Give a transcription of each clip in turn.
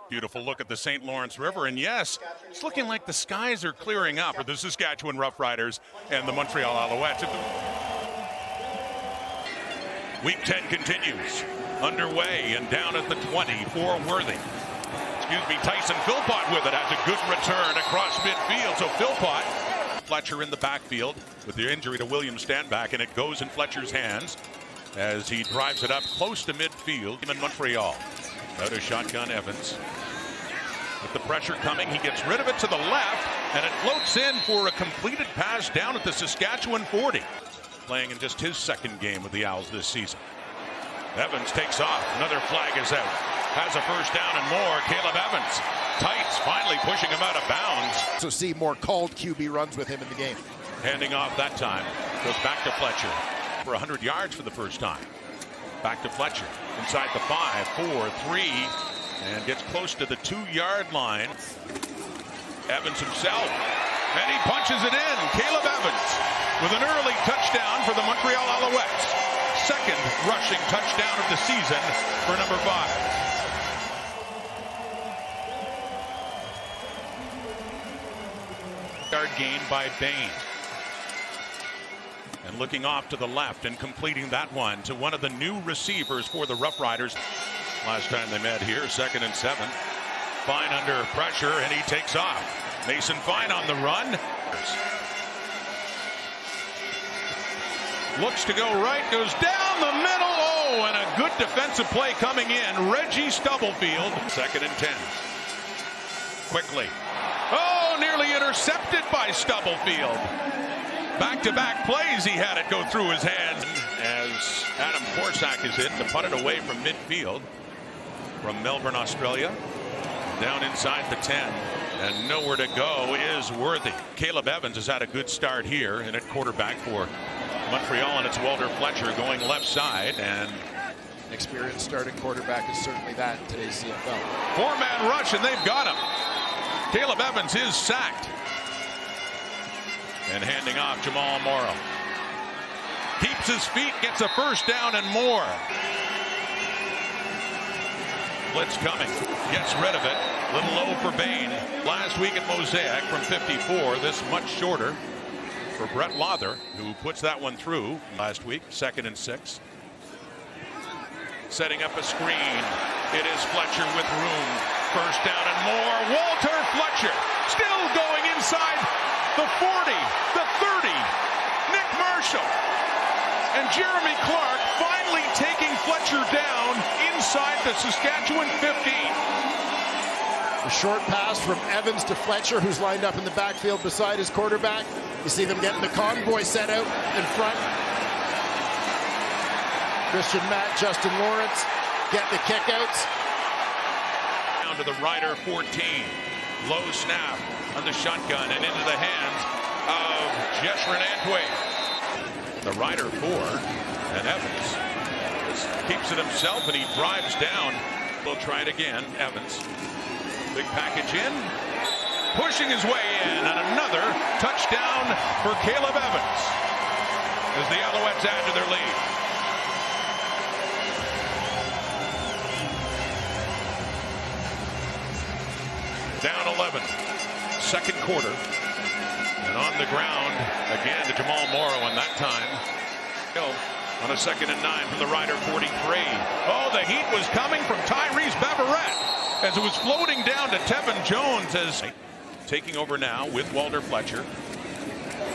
Beautiful look at the St. Lawrence River, and yes, it's looking like the skies are clearing up for the Saskatchewan Roughriders and the Montreal Alouettes. Week 10 continues, underway and down at the 20 for Worthy. Tyson Philpott with it, has a good return across midfield, so Philpott. Fletcher in the backfield with the injury to William Stanback, and it goes in Fletcher's hands as he drives it up close to midfield in Montreal. Out of shotgun Evans. With the pressure coming, he gets rid of it to the left, and it floats in for a completed pass down at the Saskatchewan 40. Playing in just his second game with the Owls this season. Evans takes off. Another flag is out. Has a first down and more. Caleb Evans. Tights finally pushing him out of bounds. So see more called QB runs with him in the game. Handing off that time. Goes back to Fletcher. For 100 yards for the first time. Back to Fletcher. Inside the 5, 4, 3. And gets close to the 2-yard line. Evans himself. And he punches it in. Caleb Evans with an early touchdown for the Montreal Alouettes. Second rushing touchdown of the season for number 5. Yard gain by Bain. And looking off to the left and completing that one to one of the new receivers for the Roughriders. Last time they met here, 2nd and 7. Fine under pressure, and he takes off. Mason Fine on the run. Looks to go right, goes down the middle. Oh, and a good defensive play coming in. Reggie Stubblefield. 2nd and 10. Quickly. Oh, nearly intercepted by Stubblefield. Back-to-back plays, he had it go through his hands. As Adam Corsack is in to punt it away from midfield. From Melbourne, Australia. Down inside the 10. And nowhere to go is Worthy. Caleb Evans has had a good start here, and at quarterback for Montreal, and it's Walter Fletcher going left side. And an experienced starting quarterback is certainly that in today's CFL. 4-man rush, and they've got him. Caleb Evans is sacked. And handing off Jamal Morrow. Keeps his feet, gets a first down and more. Blitz coming, gets rid of it. Little low for Bain. Last week at Mosaic from 54, this much shorter for Brett Lother, who puts that one through last week, 2nd and 6. Setting up a screen. It is Fletcher with room. First down and more. Walter Fletcher still going inside the 40, the 30. Nick Marshall and Jeremy Clark finally taking Fletcher down inside the Saskatchewan 15. A short pass from Evans to Fletcher, who's lined up in the backfield beside his quarterback. You see them getting the convoy set out in front. Christian Matt, Justin Lawrence get the kickouts. Down to the Rider 14. Low snap on the shotgun and into the hands of Jeshrin Antwi. The Rider 4, and Evans keeps it himself, and he drives down. We'll try it again. Evans. Big package in. Pushing his way in, and another touchdown for Caleb Evans as the Alouettes add to their lead. Down 11. Second quarter. And on the ground again to Jamal Morrow, and that time on a 2nd and 9 from the Rider 43. Oh, the heat was coming from Tyrese Beverette as it was floating down to Tevin Jones as taking over now with Walter Fletcher.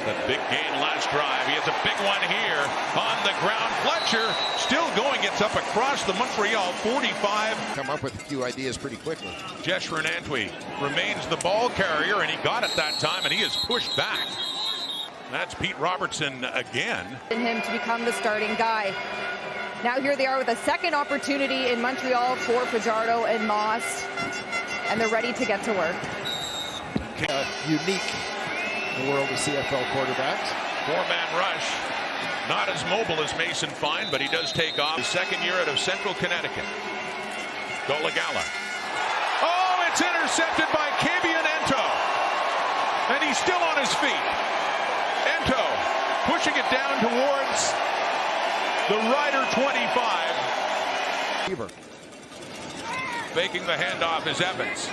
That big gain last drive. He has a big one here on the ground. Fletcher still going, gets up across the Montreal 45. Come up with a few ideas pretty quickly. Jeshrin Antwi remains the ball carrier, and he got it that time, and he is pushed back. That's Pete Robertson again. Him to become the starting guy. Now here they are with a second opportunity in Montreal for Fajardo and Moss, and they're ready to get to work. Unique in the world of CFL quarterbacks. 4-man rush. Not as mobile as Mason Fine, but he does take off. His second year out of Central Connecticut. Golagala. Oh, it's intercepted by Kavian Ento. And he's still on his feet. Ento pushing it down towards the Rider 25. Faking the handoff is Evans.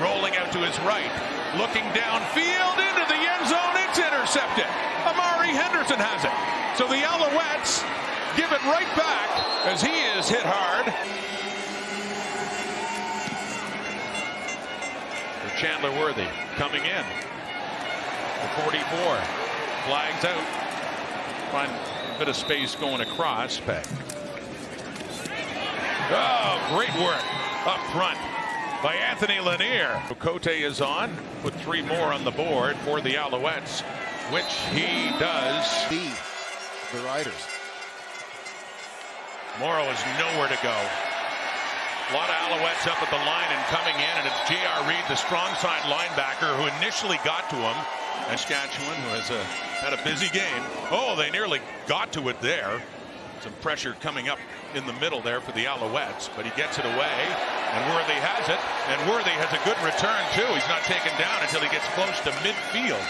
Rolling out to his right. Looking downfield into the end zone. It's intercepted. Amari Henderson has it. So the Alouettes give it right back as he is hit hard. For Chandler Worthy coming in. The 44. Flags out. Find a bit of space going across. Oh, great work up front by Anthony Lanier. Cote is on. Put 3 more on the board for the Alouettes, which he does. The Riders. Morrow is nowhere to go. A lot of Alouettes up at the line and coming in, and it's J.R. Reed, the strong side linebacker, who initially got to him. Saskatchewan, who has had a busy game. Oh, they nearly got to it there. Some pressure coming up in the middle there for the Alouettes, but he gets it away, and Worthy has it, and Worthy has a good return too. He's not taken down until he gets close to midfield.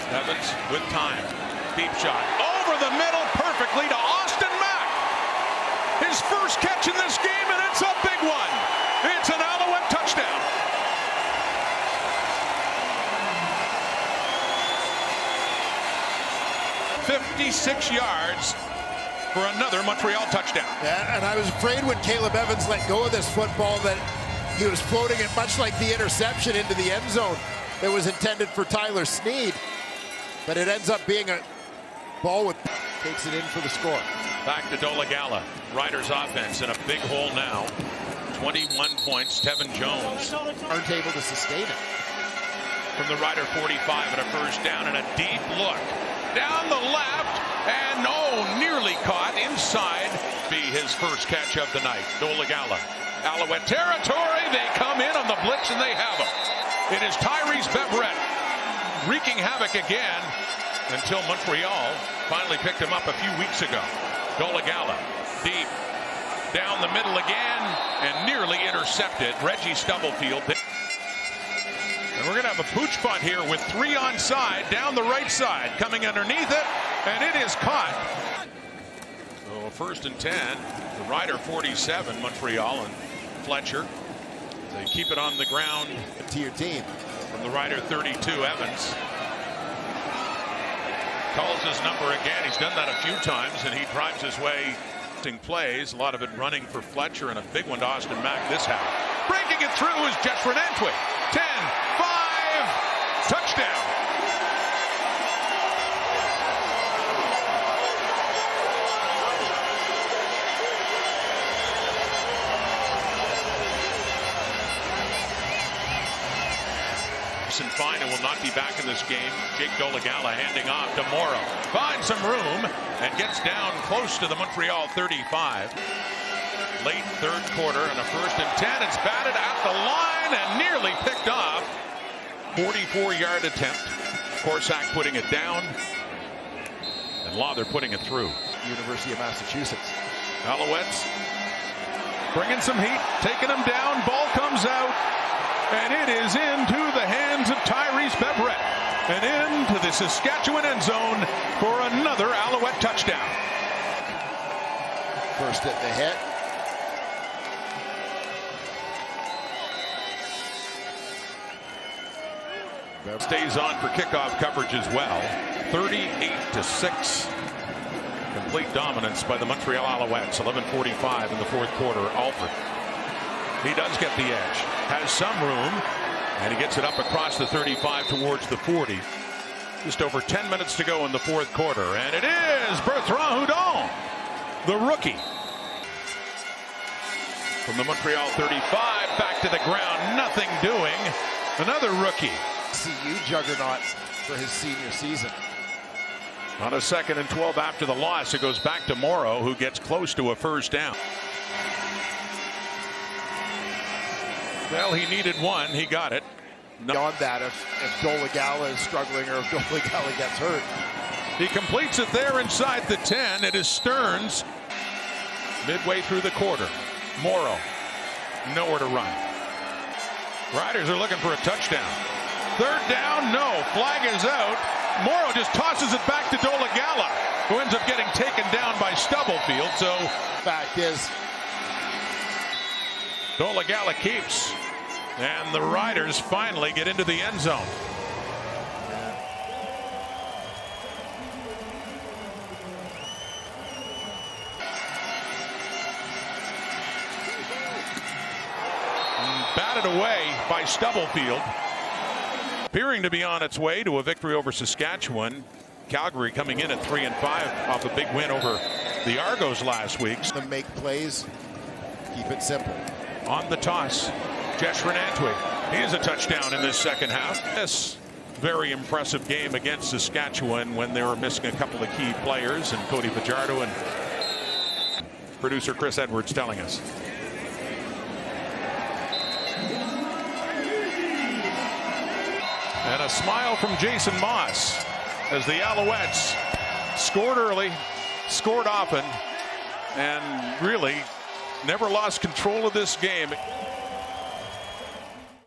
Evans with time. Deep shot. Over the middle perfectly to Austin Mack. His first catch in this game, and it's a big one. It's an Alouette touchdown. 56 yards for another Montreal touchdown. Yeah, and I was afraid when Caleb Evans let go of this football that he was floating it much like the interception into the end zone that was intended for Tyler Snead. But it ends up being a ball with takes it in for the score. Back to Dolegala. Riders offense in a big hole now. 21 points. Tevin Jones aren't able to sustain it. From the Rider 45 and a first down and a deep look. Down the left, and nearly caught inside. Be his first catch of the night. Dolegala. Alouette territory. They come in on the blitz and they have him. It is Tyrese Beverett wreaking havoc again until Montreal finally picked him up a few weeks ago. Dolegala deep down the middle again and nearly intercepted. Reggie Stubblefield. And we're going to have a pooch punt here with 3 onside down the right side. Coming underneath it, and it is caught. So 1st and 10. The Rider 47, Montreal, and Fletcher. They keep it on the ground. To your team. From the Rider 32, Evans. Calls his number again. He's done that a few times, and he drives his way. Plays, a lot of it running for Fletcher, and a big one to Austin Mack this half. Breaking it through is Jeshrin Antwi. 10, 5, touchdown. Fine and will not be back in this game. Jake Dolegala handing off to Morrow. Finds some room and gets down close to the Montreal 35. Late 3rd quarter and a 1st and 10. It's batted at the line and nearly picked off. 44-yard attempt. Corsack putting it down. And Lawther putting it through. University of Massachusetts. Alouettes bringing some heat, taking them down. Ball comes out. And it is into the hands of Tyrese Beverett and into the Saskatchewan end zone for another Alouette touchdown. First at the hit. Stays on for kickoff coverage as well. 38-6. Complete dominance by the Montreal Alouettes. 11:45 in the 4th quarter. Alford. He does get the edge, has some room, and he gets it up across the 35 towards the 40. Just over 10 minutes to go in the 4th quarter, and it is Bertrand Houdon, the rookie. From the Montreal 35, back to the ground, nothing doing. Another rookie. CU juggernaut for his senior season. On a 2nd and 12 after the loss, it goes back to Morrow, who gets close to a first down. Well, he needed one. He got it. Beyond that, if Dolegala is struggling or if Dolegala gets hurt. He completes it there inside the 10. It is Stearns. Midway through the quarter. Morrow. Nowhere to run. Riders are looking for a touchdown. 3rd down, no. Flag is out. Morrow just tosses it back to Dolegala, who ends up getting taken down by Stubblefield. So, fact is, Dolegala keeps. And the Riders finally get into the end zone. Batted away by Stubblefield. Appearing to be on its way to a victory over Saskatchewan. Calgary coming in at 3-5 off a big win over the Argos last week. To make plays, keep it simple. On the toss, Jesh Renantwe. He has a touchdown in this second half. This very impressive game against Saskatchewan when they were missing a couple of key players, and Cody Fajardo and producer Chris Edwards telling us. And a smile from Jason Moss as the Alouettes scored early, scored often, and really never lost control of this game.